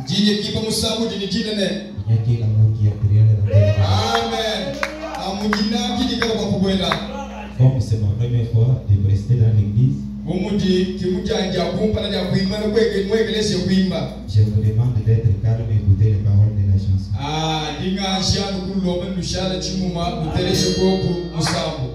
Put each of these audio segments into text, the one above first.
Jini kipa musamu jini jini ne. Nyaki kamu kia piriane dan. Amen. Amujina jini kalo bakubuela. Comme c'est ma première fois de prester dans l'église, Mumuti kimuja anja kumpa na anja kuimba na kuegelesha kuimba. je vous demande d'être calme et écouter les paroles de la chanson. Dinga nshanu kuloma nushala chimuma muteleshe goku musamu.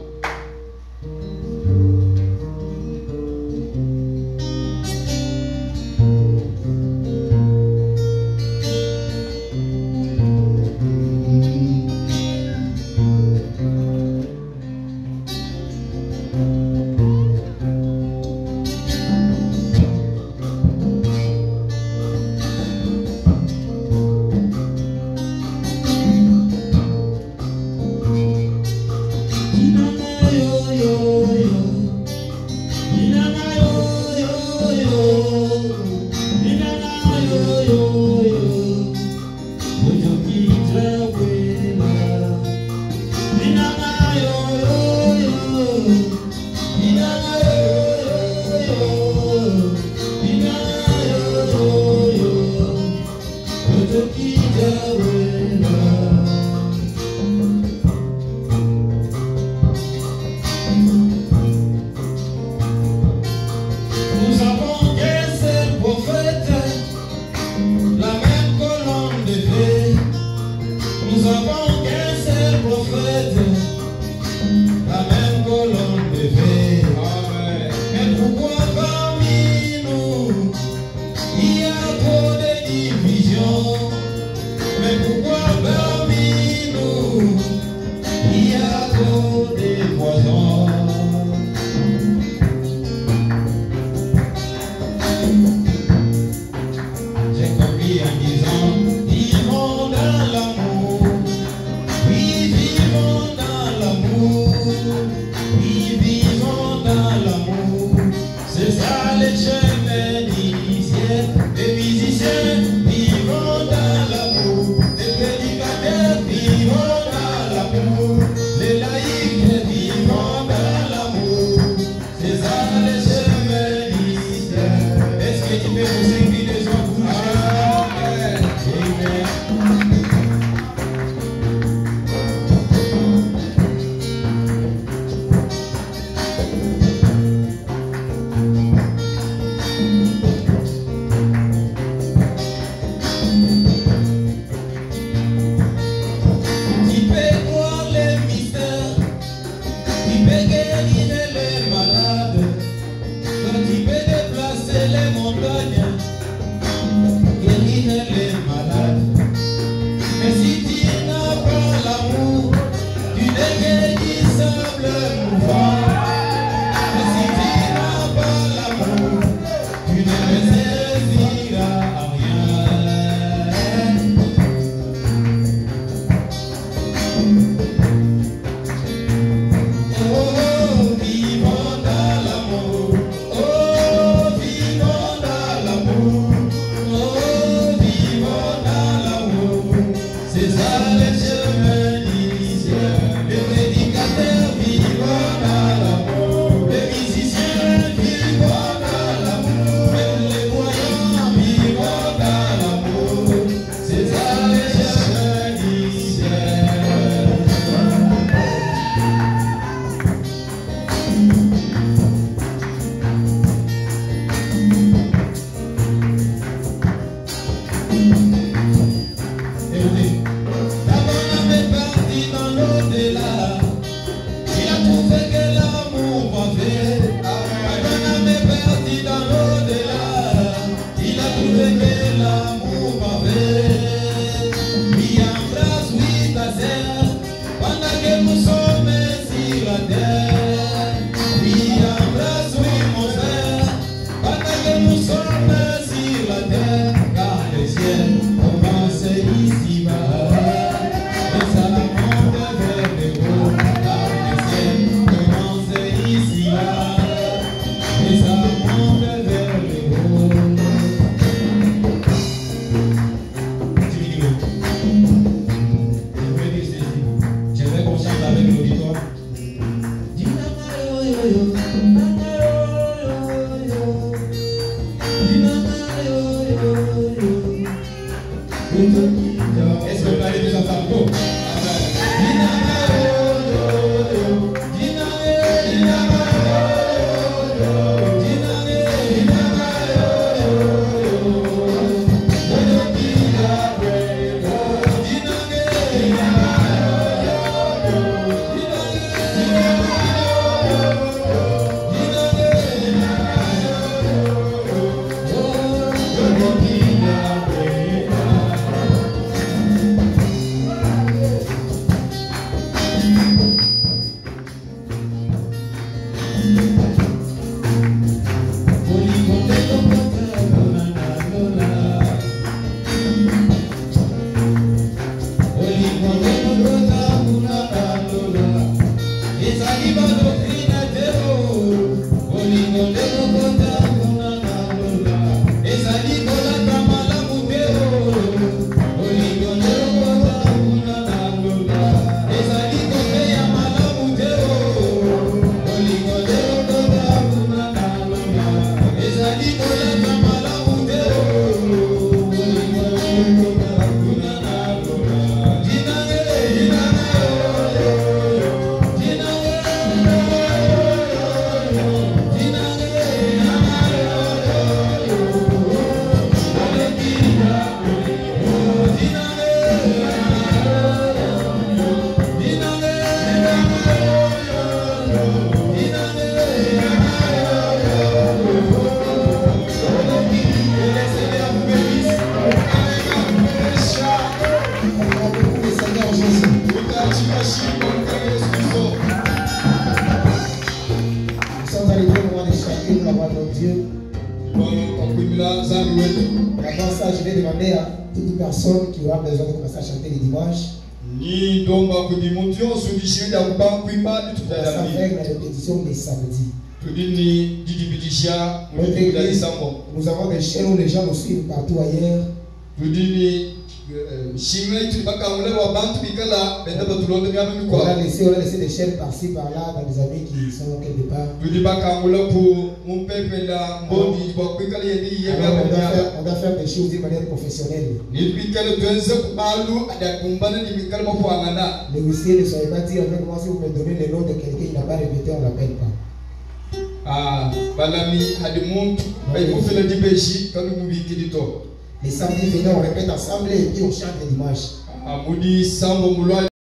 yo. Est-ce que vous allez nous entendre? Avant ça, je vais demander à toute personne qui aura besoin de commencer à chanter les dimanches. On va faire la répétition des samedis. Nous avons des chaînes où les gens nous suivent partout ailleurs. On a laissé des chaînes par-ci par-là dans des amis qui sont quelque part. On doit faire des choses de manière professionnelle. Négocier, ne soyez pas dit avec moi si vous me donnez le nom de quelqu'un qui n'a pas répété, on ne l'appelle pas. Les samedis venons, on répète ensemble et puis on chante les dimanches.